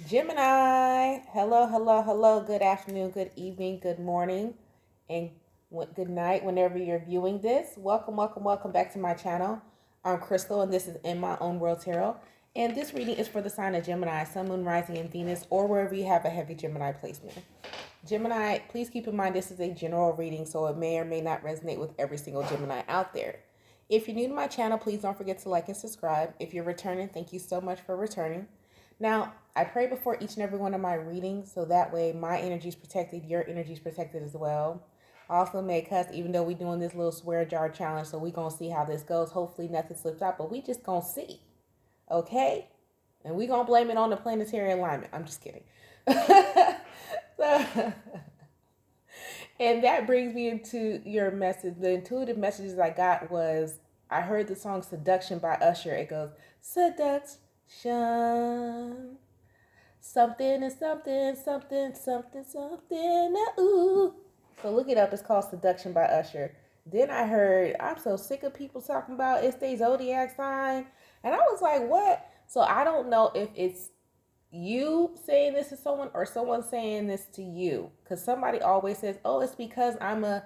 Gemini, hello, hello, hello. Good afternoon, good evening, good morning, and good night whenever you're viewing this. Welcome, welcome, welcome back to my channel. I'm Crystal, and this is In My Own World Tarot. And this reading is for the sign of Gemini, Sun, Moon, Rising, and Venus, or wherever you have a heavy Gemini placement. Gemini, please keep in mind this is a general reading, so it may or may not resonate with every single Gemini out there. If you're new to my channel, please don't forget to like and subscribe. If you're returning, thank you so much for returning. Now, I pray before each and every one of my readings, so that way my energy is protected, your energy is protected as well. I also may cuss, even though we're doing this little swear jar challenge, so we're going to see how this goes. Hopefully nothing slips out, but we just going to see, okay? And we're going to blame it on the planetary alignment. I'm just kidding. So, and that brings me into your message. The intuitive messages I got was, I heard the song Seduction by Usher. It goes, seduction. Something and something, something, something, something, ooh. So look it up. It's called Seduction by Usher. Then I heard, I'm so sick of people talking about it's their zodiac sign. And I was like, what? So I don't know if it's you saying this to someone or someone saying this to you. Because somebody always says, oh, it's because I'm a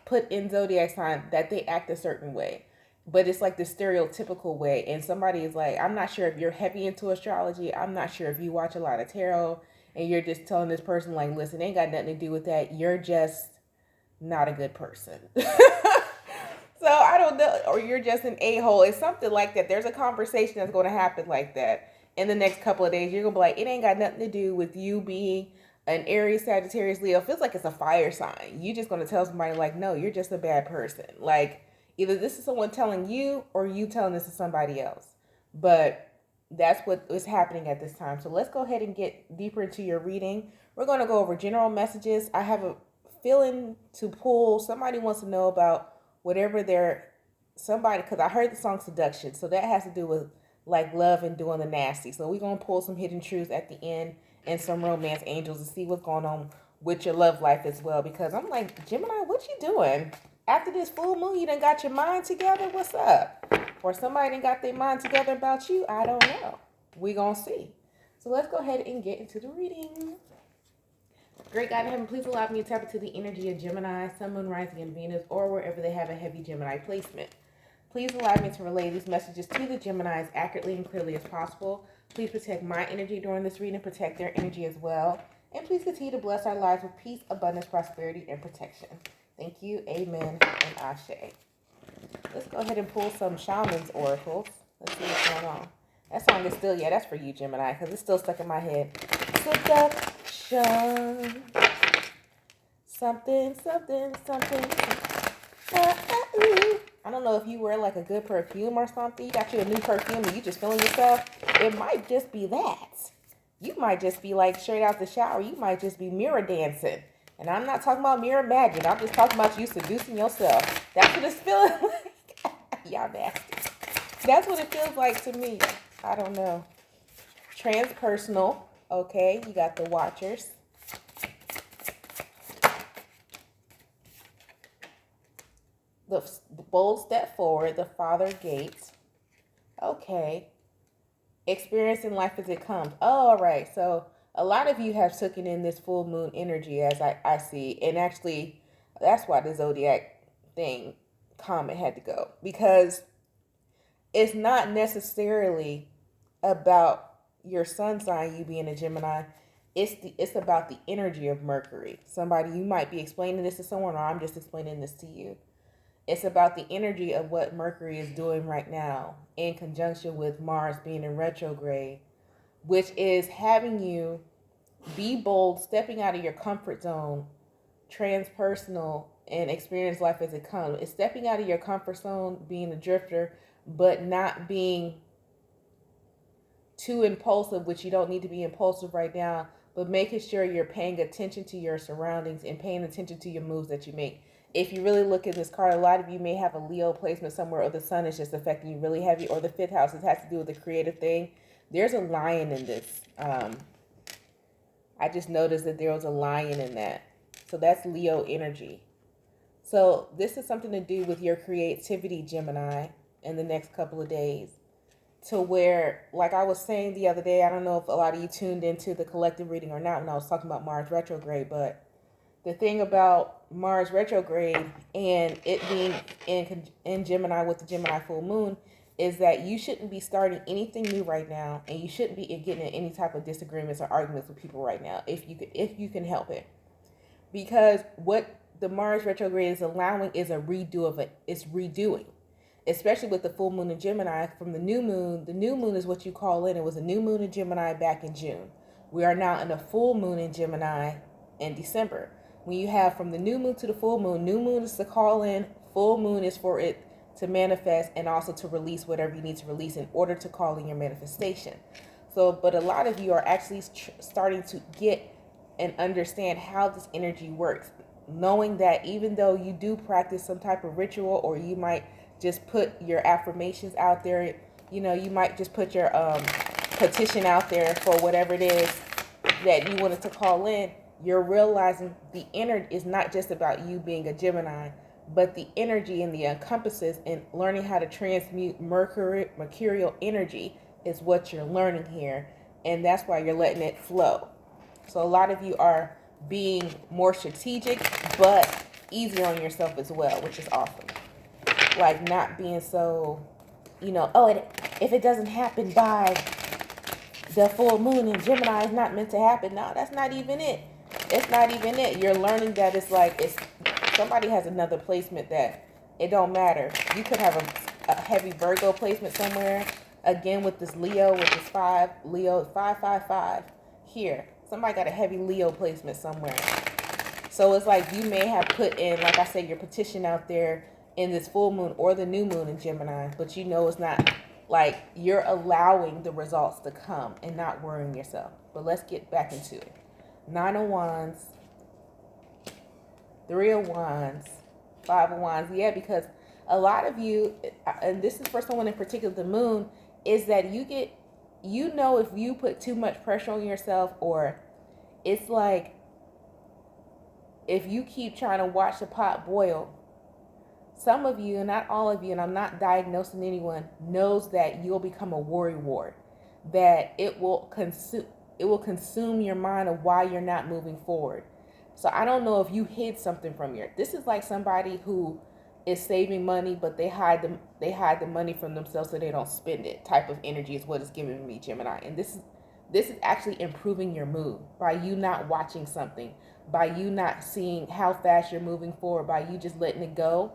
put in zodiac sign that they act a certain way. But it's like the stereotypical way. And somebody is like, I'm not sure if you're heavy into astrology. I'm not sure if you watch a lot of tarot. And you're just telling this person, like, listen, it ain't got nothing to do with that. You're just not a good person. So I don't know. Or you're just an a-hole. It's something like that. There's a conversation that's going to happen like that in the next couple of days. You're going to be like, it ain't got nothing to do with you being an Aries, Sagittarius, Leo. It feels like it's a fire sign. You're just going to tell somebody, like, no, you're just a bad person. Like, either this is someone telling you or you telling this to somebody else. But that's what is happening at this time. So let's go ahead and get deeper into your reading. We're going to go over general messages. I have a feeling to pull. Somebody wants to know about whatever they're, somebody, because I heard the song Seduction. So that has to do with like love and doing the nasty. So we're going to pull some hidden truths at the end and some romance angels to see what's going on with your love life as well. Because I'm like, Gemini, what you doing? After this full moon, you done got your mind together? What's up? Or somebody done got their mind together about you? I don't know. We gonna see. So let's go ahead and get into the reading. Great God in heaven, please allow me to tap into the energy of Gemini, Sun, Moon, Rising, and Venus, or wherever they have a heavy Gemini placement. Please allow me to relay these messages to the Gemini as accurately and clearly as possible. Please protect my energy during this reading, protect their energy as well. And please continue to bless our lives with peace, abundance, prosperity, and protection. Thank you, amen, and ashe. Let's go ahead and pull some shaman's oracles. Let's see what's going on. That song is still, yeah, that's for you, Gemini, because it's still stuck in my head. Seduction. Something, something, something. I don't know if you wear like a good perfume or something. You got you a new perfume and you just feeling yourself. It might just be that. You might just be like straight out the shower. You might just be mirror dancing. And I'm not talking about mirror magic. I'm just talking about you seducing yourself. That's what it's feeling like. Y'all nasty. That's what it feels like to me. I don't know. Transpersonal. Okay, you got the Watchers. The bold step forward, the Father Gates. Okay. Experiencing life as it comes. Oh, all right. So a lot of you have taken in this full moon energy as I see. And actually, that's why the zodiac thing comment had to go. Because it's not necessarily about your sun sign, you being a Gemini. It's about the energy of Mercury. Somebody, you might be explaining this to someone, or I'm just explaining this to you. It's about the energy of what Mercury is doing right now in conjunction with Mars being in retrograde, which is having you be bold, stepping out of your comfort zone, transpersonal, and experience life as it comes. It's stepping out of your comfort zone, being a drifter, but not being too impulsive, which you don't need to be impulsive right now, but making sure you're paying attention to your surroundings and paying attention to your moves that you make. If you really look at this card, a lot of you may have a Leo placement somewhere, or the sun is just affecting you really heavy, or the fifth house. It has to do with the creative thing. There's a lion in this. I just noticed that there was a lion in that. So that's Leo energy. So this is something to do with your creativity, Gemini, in the next couple of days. to where, like I was saying the other day, I don't know if a lot of you tuned into the collective reading or not when I was talking about Mars retrograde, but the thing about Mars retrograde and it being in Gemini with the Gemini full moon is that you shouldn't be starting anything new right now, and you shouldn't be getting in any type of disagreements or arguments with people right now if you can help it. Because what the Mars retrograde is allowing is a redo of it. It's redoing, especially with the full moon in Gemini from the new moon. The new moon is what you call in. It was a new moon in Gemini back in June. We are now in a full moon in Gemini in December. When you have from the new moon to the full moon, new moon is to call in, full moon is for it to manifest and also to release whatever you need to release in order to call in your manifestation. So, but a lot of you are actually starting to get and understand how this energy works, knowing that even though you do practice some type of ritual, or you might just put your affirmations out there, you know, you might just put your petition out there for whatever it is that you wanted to call in, you're realizing the energy is not just about you being a Gemini, but the energy and the encompasses and learning how to transmute mercurial energy is what you're learning here. And that's why you're letting it flow. So a lot of you are being more strategic, but easy on yourself as well, which is awesome. Like not being so, you know, if it doesn't happen by the full moon in Gemini, it's not meant to happen. No, that's not even it. It's not even it. You're learning that it's like somebody has another placement that it don't matter. You could have a heavy Virgo placement somewhere. Again, with this Leo, with this 555 here. Somebody got a heavy Leo placement somewhere. So it's like you may have put in, like I said, your petition out there in this full moon or the new moon in Gemini, but you know it's not, like you're allowing the results to come and not worrying yourself. But let's get back into it. 9 of Wands, 3 of Wands, 5 of Wands. Yeah, because a lot of you, and this is for someone in particular, the moon, is that you know if you put too much pressure on yourself, or it's like if you keep trying to watch the pot boil, some of you, not all of you, and I'm not diagnosing anyone, knows that you'll become a worry wart, that it will consume your mind of why you're not moving forward. So I don't know if you hid something from this is like somebody who is saving money, but they hide the money from themselves so they don't spend it. Type of energy is what it's giving me, Gemini. And this is actually improving your mood by you not watching something, by you not seeing how fast you're moving forward, by you just letting it go.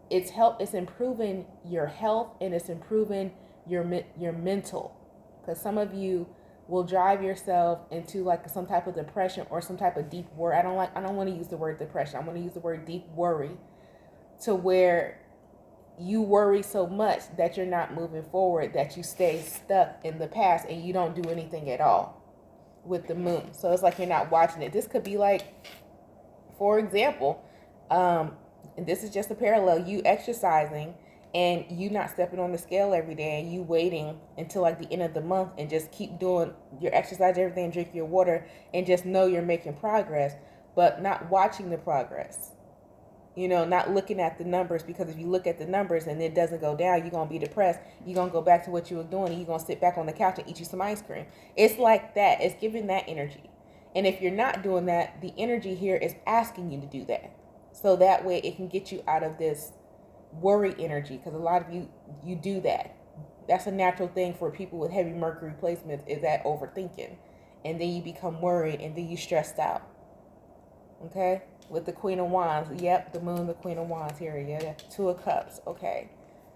It's improving your health, and it's improving your mental, because some of you will drive yourself into like some type of depression or some type of deep worry. I don't want to use the word depression. I want to use the word deep worry, to where you worry so much that you're not moving forward, that you stay stuck in the past and you don't do anything at all with the moon. So it's like you're not watching it. This could be like, for example, and this is just a parallel, you exercising and you not stepping on the scale every day, and you waiting until like the end of the month and just keep doing your exercise, everything, drink your water, and just know you're making progress, but not watching the progress. You know, not looking at the numbers, because if you look at the numbers and it doesn't go down, you're going to be depressed. You're going to go back to what you were doing, and you're going to sit back on the couch and eat you some ice cream. It's like that. It's giving that energy. And if you're not doing that, the energy here is asking you to do that. So that way it can get you out of this worry energy, because a lot of you do that. That's a natural thing for people with heavy Mercury placements, is that overthinking. And then you become worried, and then you stressed out. Okay? With the Queen of Wands. Yep, the moon, the Queen of Wands here. Yeah, 2 of Cups. Okay.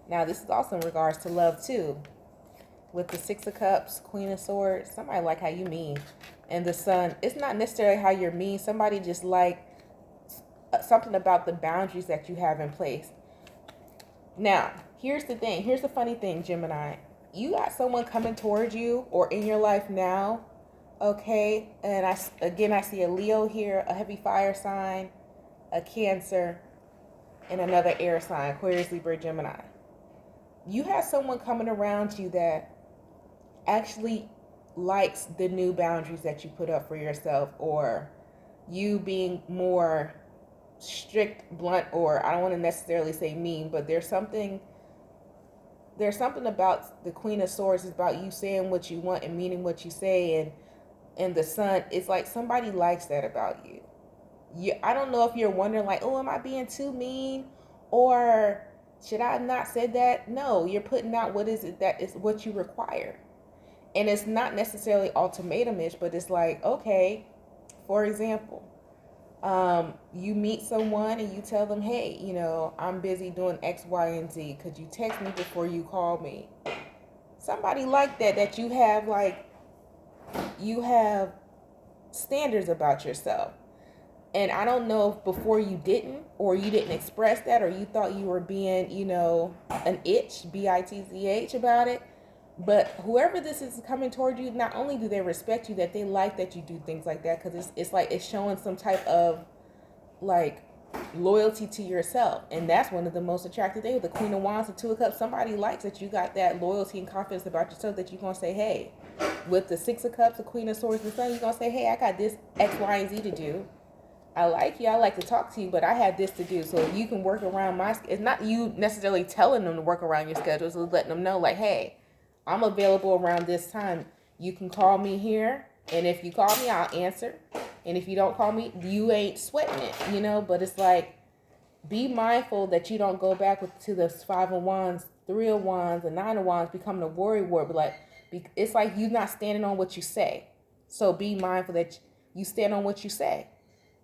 Now, this is also in regards to love, too. With the 6 of Cups, Queen of Swords. Somebody like how you mean. And the Sun. It's not necessarily how you're mean. Somebody just like something about the boundaries that you have in place. Now, here's the thing. Here's the funny thing, Gemini. You got someone coming towards you or in your life now. Okay, and I see a Leo here, a heavy fire sign, a Cancer, and another air sign, Aquarius, Libra, Gemini. You have someone coming around you that actually likes the new boundaries that you put up for yourself, or you being more strict, blunt, or I don't want to necessarily say mean, but there's there's something about the Queen of Swords. It's about you saying what you want and meaning what you say. And the Sun, it's like somebody likes that about you. I don't know if you're wondering like, oh, am I being too mean? Or should I have not said that? No, you're putting out what is it that is what you require. And it's not necessarily ultimatum-ish, but it's like, okay, for example, you meet someone and you tell them, hey, I'm busy doing X, Y, and Z. Could you text me before you call me? Somebody like that you have standards about yourself. And I don't know if before you didn't, or you didn't express that, or you thought you were being, an itch, bitch about it. But whoever this is coming toward you, not only do they respect you, that they like that you do things like that, because it's like it's showing some type of like loyalty to yourself. And that's one of the most attractive things. The Queen of Wands, the Two of Cups, somebody likes that you got that loyalty and confidence about yourself, that you're going to say, hey, with the Six of Cups, the Queen of Swords, and the Sun, you're going to say, hey, I got this X, Y, and Z to do. I like you. I like to talk to you, but I have this to do. So if you can work around it's not you necessarily telling them to work around your schedule. It's letting them know like, hey, I'm available around this time. You can call me here. And if you call me, I'll answer. And if you don't call me, you ain't sweating it, but it's like, be mindful that you don't go back to the Five of Wands, Three of Wands, and Nine of Wands, becoming a worry ward. But like, it's like you're not standing on what you say. So be mindful that you stand on what you say.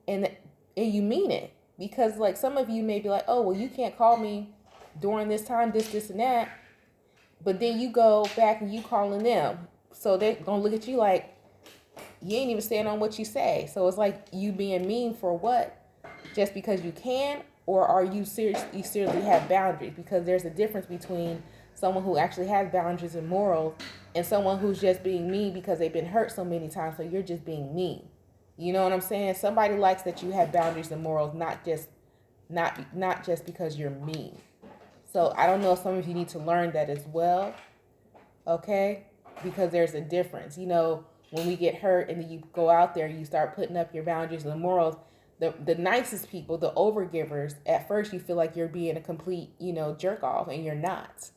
And you mean it, because like some of you may be like, oh, well, you can't call me during this time, this and that, but then you go back and you calling them, so they're gonna look at you like you ain't even stand on what you say. So it's like you being mean for what? Just because you can, or are you serious? You seriously have boundaries? Because there's a difference between someone who actually has boundaries and morals and someone who's just being mean because they've been hurt so many times. So you're just being mean. You know what I'm saying? Somebody likes that you have boundaries and morals, not just because you're mean. So I don't know if some of you need to learn that as well. Okay? Because there's a difference. When we get hurt and then you go out there, you start putting up your boundaries and the morals. The nicest people, the overgivers, at first you feel like you're being a complete, jerk off, and you're not.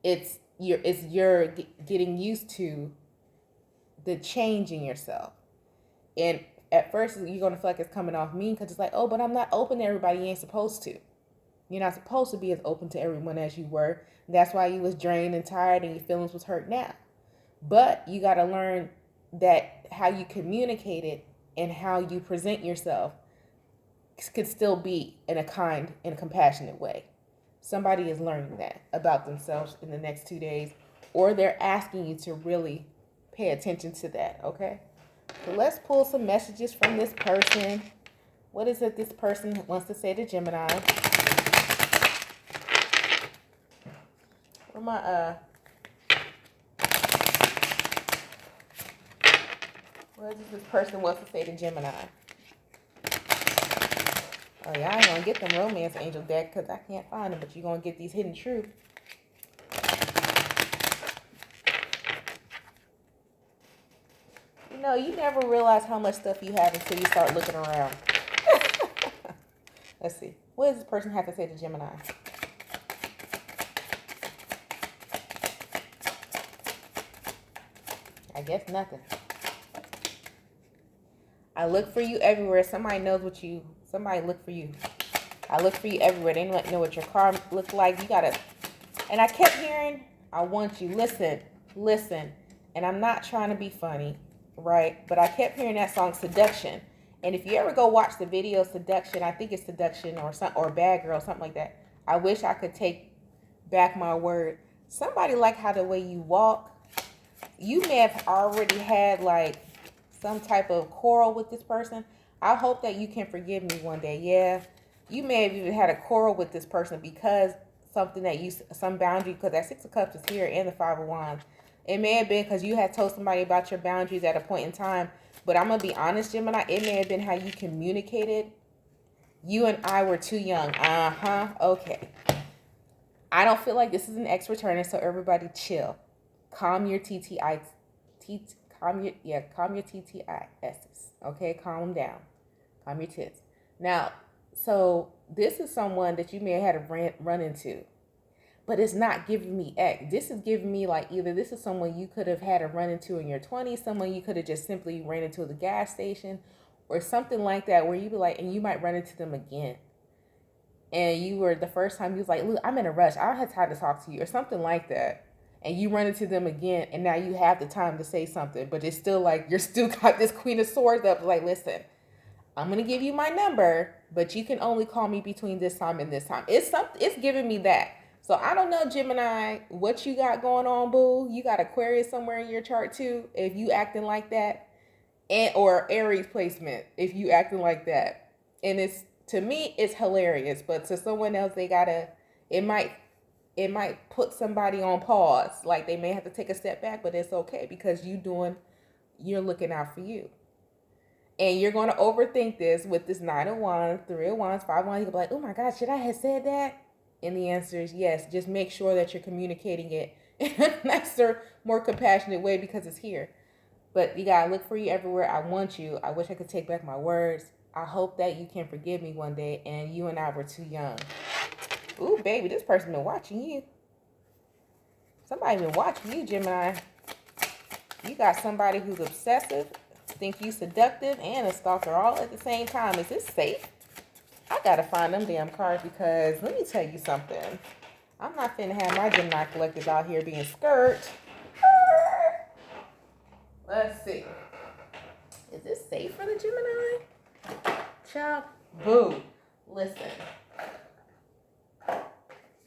You're getting used to the change in yourself. And at first, you're going to feel like it's coming off mean, because it's like, oh, but I'm not open to everybody. You ain't supposed to. You're not supposed to be as open to everyone as you were. That's why you was drained and tired and your feelings was hurt now. But you got to learn that how you communicate it and how you present yourself could still be in a kind and compassionate way. Somebody is learning that about themselves in the next 2 days, or they're asking you to really pay attention to that, okay? So let's pull some messages from this person. What is it this person wants to say to Gemini? What is it this person wants to say to Gemini? Oh yeah, I ain't gonna get them romance angel deck because I can't find them, but you're gonna get these hidden truth. You never realize how much stuff you have until you start looking around. Let's see. What does this person have to say to Gemini? I guess nothing. I look for you everywhere. Somebody look for you. I look for you everywhere. They don't know what your car looks like. You gotta, and I kept hearing, I want you. Listen. And I'm not trying to be funny, right? But I kept hearing that song, Seduction. And if you ever go watch the video Seduction, I think it's Seduction or Bad Girl, something like that. I wish I could take back my word. Somebody like how the way you walk. You may have already had like some type of quarrel with this person. I hope that you can forgive me one day. Yeah, you may have even had a quarrel with this person because some boundary, because that Six of Cups is here and the Five of Wands. It may have been because you had told somebody about your boundaries at a point in time. But I'm going to be honest, Gemini, it may have been how you communicated. You and I were too young. Okay. I don't feel like this is an ex returner, so everybody chill. Calm your TTIs. Calm your TTIs. Okay, calm them down. Calm your tits. Now, so this is someone that you may have had a run into. but it's not giving me X. This is giving me like either this is someone you could have had a run into in your 20s, someone you could have just simply ran into at the gas station or something like that, where you be like, and you might run into them again. And you were the first time you was like, look, I'm in a rush, I don't have time to talk to you, or something like that. And you run into them again, and now you have the time to say something, but it's still like you're still got this Queen of Swords up. Like, listen, I'm gonna give you my number, but you can only call me between this time and this time. It's giving me that. So I don't know, Gemini, what you got going on, boo. You got Aquarius somewhere in your chart too, if you acting like that, and or Aries placement if you acting like that. And it's, to me, it's hilarious, but to someone else, it might put somebody on pause. Like they may have to take a step back, but it's okay because you're looking out for you. And you're going to overthink this with this 9 of Wands, 3 of Wands, 5 of Wands. You'll be like, oh my God, should I have said that? And the answer is yes. Just make sure that you're communicating it in a nicer, more compassionate way because it's here. But you got to look for you everywhere. I want you. I wish I could take back my words. I hope that you can forgive me one day and you and I were too young. Ooh, baby, this person been watching you. Somebody been watching you, Gemini. You got somebody who's obsessive, think you seductive, and a stalker all at the same time. Is this safe? I gotta find them damn cards because let me tell you something. I'm not finna have my Gemini collectors out here being skirt. Let's see. Is this safe for the Gemini? Child, boo. Listen.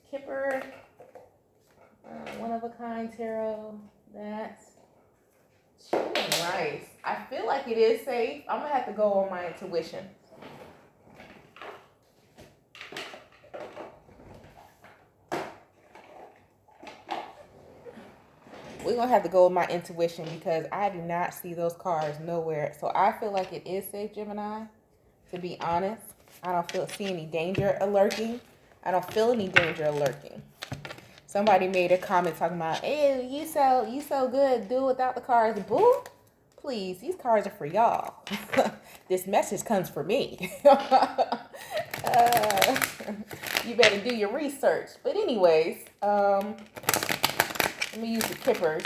Kipper, one of a kind tarot. That's nice. I feel like it is safe. I'm gonna have to go on my intuition. We're gonna have to go with my intuition because I do not see those cards nowhere. So I feel like it is safe, Gemini. To be honest, I don't see any danger lurking. I don't feel any danger lurking. Somebody made a comment talking about, hey, you so good, do without the cards. Boo, please, these cards are for y'all. This message comes for me. You better do your research. But anyways, let me use the Kippers.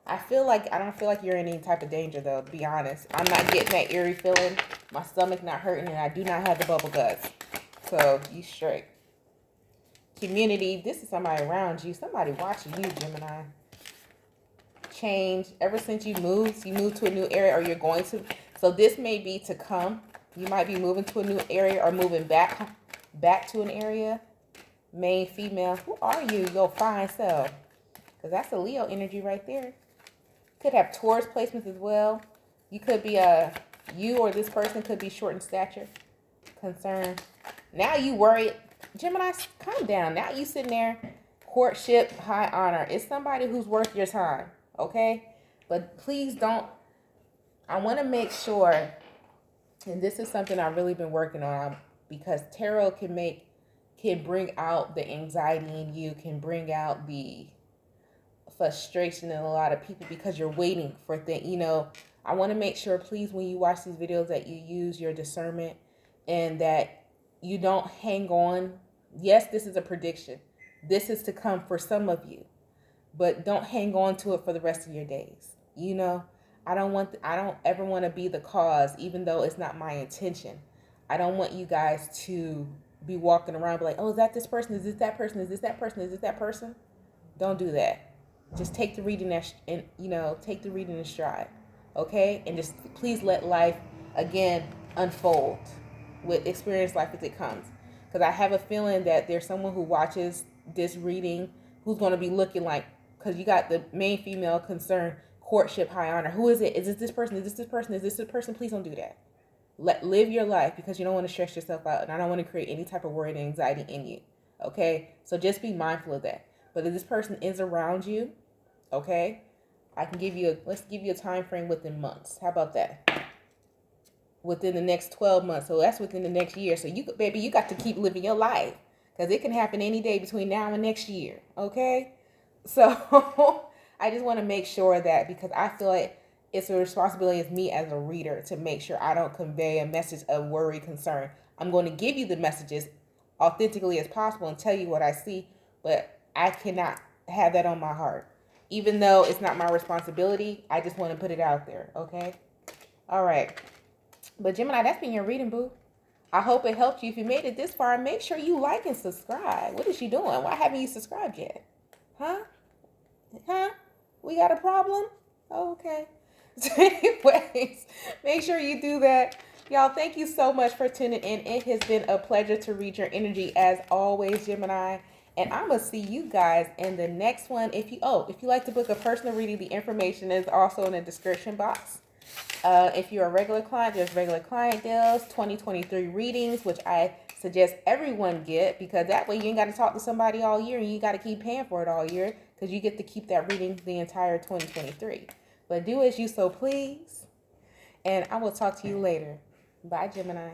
I don't feel like you're in any type of danger though, to be honest. I'm not getting that eerie feeling. My stomach not hurting, and I do not have the bubble guts. So you straight. Community, this is somebody around you, somebody watching you, Gemini. Change. Ever since you moved to a new area, or you're going to. So this may be to come. You might be moving to a new area or moving back to an area. Male, female. Who are you, your fine self? Because that's a Leo energy right there. Could have Taurus placements as well. You could be you or this person could be short in stature. Concern. Now you worry. Gemini, calm down. Now you sitting there, courtship, high honor. It's somebody who's worth your time, okay? But please don't. I want to make sure, and this is something I've really been working on, because tarot can bring out the anxiety in you, can bring out the frustration in a lot of people because you're waiting for things. I want to make sure, please, when you watch these videos, that you use your discernment and that you don't hang on. Yes, this is a prediction. This is to come for some of you, but don't hang on to it for the rest of your days. I don't ever want to be the cause, even though it's not my intention. I don't want you guys to be walking around like, oh, is that this person? Is this that person? Is this that person? Is this that person? Don't do that. Just take the reading take the reading in stride, okay? And just please let life again unfold. Experience life as it comes. Because I have a feeling that there's someone who watches this reading who's going to be looking like, because you got the main female concern, courtship, high honor. Who is it? Is this person? Is this this person? Is this this person? Please don't do that. Live your life, because you don't want to stress yourself out, and I don't want to create any type of worry and anxiety in you. Okay? So just be mindful of that. But if this person is around you, okay, let's give you a time frame within months. How about that? Within the next 12 months. So that's within the next year. So you got to keep living your life, because it can happen any day between now and next year. Okay? So I just want to make sure that, because I feel like it's a responsibility as me as a reader to make sure I don't convey a message of worry, concern. I'm going to give you the messages authentically as possible and tell you what I see. but I cannot have that on my heart. Even though it's not my responsibility, I just want to put it out there, okay? All right. But Gemini, that's been your reading, boo. I hope it helped you. If you made it this far, make sure you like and subscribe. What is you doing? Why haven't you subscribed yet? Huh? We got a problem? Oh, okay. So anyways, make sure you do that. Y'all, thank you so much for tuning in. It has been a pleasure to read your energy as always, Gemini. And I'm going to see you guys in the next one. If you like to book a personal reading, the information is also in the description box. If you're a regular client, there's regular client deals, 2023 readings, which I suggest everyone get, because that way you ain't got to talk to somebody all year and you got to keep paying for it all year, because you get to keep that reading the entire 2023. But do as you so please, and I will talk to you later. Bye, Gemini.